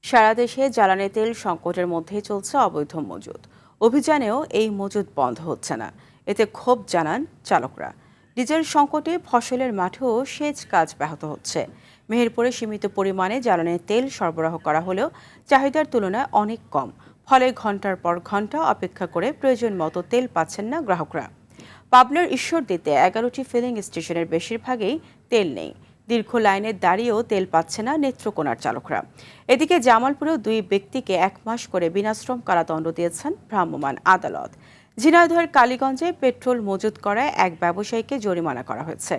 সারা দেশে জ্বালানি তেল সংকটের মধ্যেই চলছে অবৈধ মজুত। অভিযানেও এই মজুত বন্ধ হচ্ছে না। এতে ক্ষোভ জানান চালকরা। ডিজেল সংকটে ফসলের মাঠেও সেচ কাজ ব্যাহত হচ্ছে। মেহেরপুরে সীমিত পরিমাণে জ্বালানির তেল সরবরাহ করা হলেও চাহিদার তুলনায় অনেক কম। ফলে ঘন্টার পর ঘন্টা অপেক্ষা করে প্রয়োজন মতো তেল পাচ্ছেন না গ্রাহকরা। পাবনার ঈশ্বরদীতে 11টি ফিলিং স্টেশনের বেশিরভাগেই তেল নেই। দীর্ঘ লাইনে দাঁড়িয়েও তেল পাচ্ছে না নেত্রকোনার চালকরা। এদিকে জামালপুরেও 2 ব্যক্তিকে 1 মাস করে বিনাশ্রম কারাদণ্ড দিয়েছেন ভ্রাম্যমাণ আদালত। ঝিনাইদহের কালীগঞ্জে পেট্রোল মজুত করায় এক ব্যবসায়ীকে জরিমানা করা হয়েছে।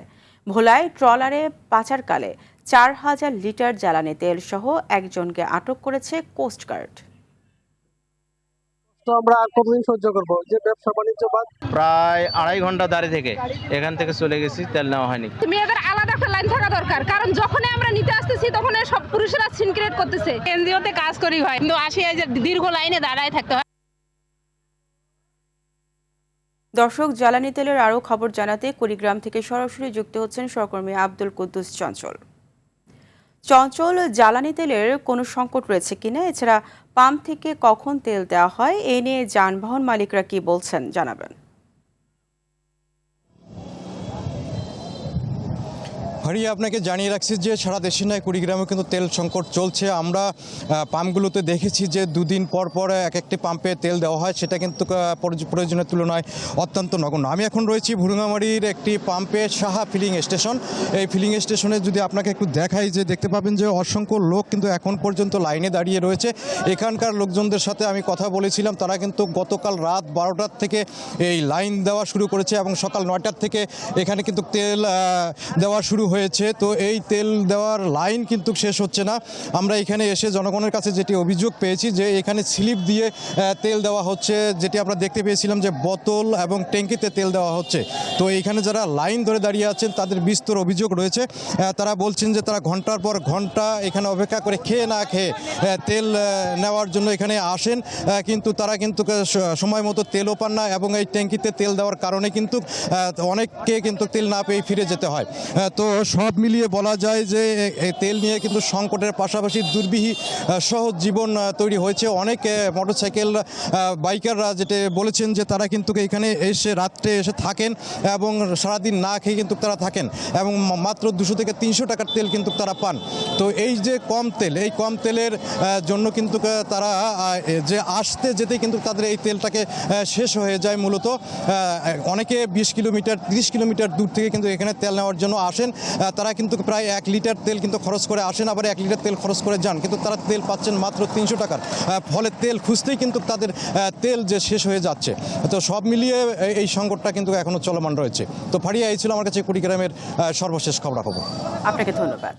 ভোলায় ট্রলারে পাচারকালে 4000 লিটার জ্বালানি তেল সহ একজনকে আটক করেছে কোস্টগার্ড। তো আমরা আর কতদিন সহ্য করবো যে ব্যবসা বাণিজ্য বাদ? প্রায় 2.5 ঘন্টা দাঁড়িয়ে থেকে এখান থেকে চলে গেছি, তেল নেওয়া হয়নি। মেয়েদের আলাদা একটা লাইন থাকা দরকার, কারণ যখনই আমরা নিতে আসতেছি তখন সব পুরুষেরা সিন ক্রিয়েট করতেছে। এনজিওতে কাজ করি ভাই, কিন্তু আসি এই যে দীর্ঘ লাইনে দাঁড়ায় থাকতে হয়। দর্শক, জ্বালানি তেলের আরও খবর জানাতে কুড়িগ্রাম থেকে সরাসরি যুক্ত হচ্ছেন সহকর্মী আব্দুল কুদ্দুস চঞ্চল। জ্বালানি তেলের কোনো সংকট রয়েছে কিনা, এছাড়া পাম্প থেকে কখন তেল দেওয়া হয় এ নিয়ে যানবাহন মালিকরা কি বলছেন জানাবেন। হারিয়ে আপনাকে জানিয়ে রাখছি যে সারা দেশে নয়, কুড়িগ্রামে কিন্তু তেল সংকট চলছে। আমরা পাম্পগুলোতে দেখেছি যে 2 দিন পর পর এক একটি পাম্পে তেল দেওয়া হয়, সেটা কিন্তু প্রয়োজনের তুলনায় অত্যন্ত নগণ্য। আমি এখন রয়েছি ভুরুঙ্গামারির একটি পাম্পে, সাহা ফিলিং স্টেশন। এই ফিলিং স্টেশনে যদি আপনাকে একটু দেখাই, যে দেখতে পাবেন যে অসংখ্য লোক কিন্তু এখন পর্যন্ত লাইনে দাঁড়িয়ে রয়েছে। এখানকার লোকজনদের সাথে আমি কথা বলেছিলাম, তারা কিন্তু গতকাল রাত 12টার থেকে এই লাইন দেওয়া শুরু করেছে এবং সকাল 9টার থেকে এখানে কিন্তু তেল দেওয়া শুরু হয়েছে। তো এই তেল দেওয়ার লাইন কিন্তু শেষ হচ্ছে না। আমরা এখানে এসে জনগণের কাছে যেটি অভিযোগ পেয়েছি, যে এখানে স্লিপ দিয়ে তেল দেওয়া হচ্ছে, যেটি আমরা দেখতে পেয়েছিলাম যে বোতল এবং ট্যাঙ্কিতে তেল দেওয়া হচ্ছে। তো এখানে যারা লাইন ধরে দাঁড়িয়ে আছেন তাদের বিস্তর অভিযোগ রয়েছে। তারা বলছেন যে তারা ঘন্টার পর ঘন্টা এখানে অপেক্ষা করে খেয়ে না খেয়ে তেল নেওয়ার জন্য এখানে আসেন, কিন্তু তারা কিন্তু সময় মতো তেলও পান না এবং এই ট্যাঙ্কিতে তেল দেওয়ার কারণে কিন্তু অনেককে কিন্তু তেল না পেয়ে ফিরে যেতে হয়। তো সব মিলিয়ে বলা যায় যে তেল নিয়ে কিন্তু সংকটের পাশাপাশি দুর্বিহী সহজ জীবন তৈরি হয়েছে। অনেক মোটরসাইকেল বাইকাররা যেটা বলেছেন যে তারা কিন্তু এখানে এসে রাত্রে এসে থাকেন এবং সারাদিন না খেয়ে কিন্তু তারা থাকেন এবং মাত্র 200 থেকে 300 টাকার তেল কিন্তু তারা পান। তো এই যে কম তেল, এই কম তেলের জন্য কিন্তু তারা যে আসতে যেতে কিন্তু তাদের এই তেলটাকে শেষ হয়ে যায়। মূলত অনেকে 20 কিলোমিটার 30 কিলোমিটার দূর থেকে কিন্তু এখানে তেল নেওয়ার জন্য আসেন। তারা কিন্তু প্রায় 1 লিটার তেল কিন্তু খরচ করে আসেন, আবার 1 লিটার তেল খরচ করে যান, কিন্তু তারা তেল পাচ্ছেন মাত্র 300 টাকার। ফলে তেল খুঁজতেই কিন্তু তাদের তেল যে শেষ হয়ে যাচ্ছে। তো সব মিলিয়ে এই সংকটটা কিন্তু এখনো চলমান রয়েছে। তো ফারিয়া, এই ছিল আমার কাছে কুড়িগ্রামের সর্বশেষ খবরাখবর। আপনাকে ধন্যবাদ।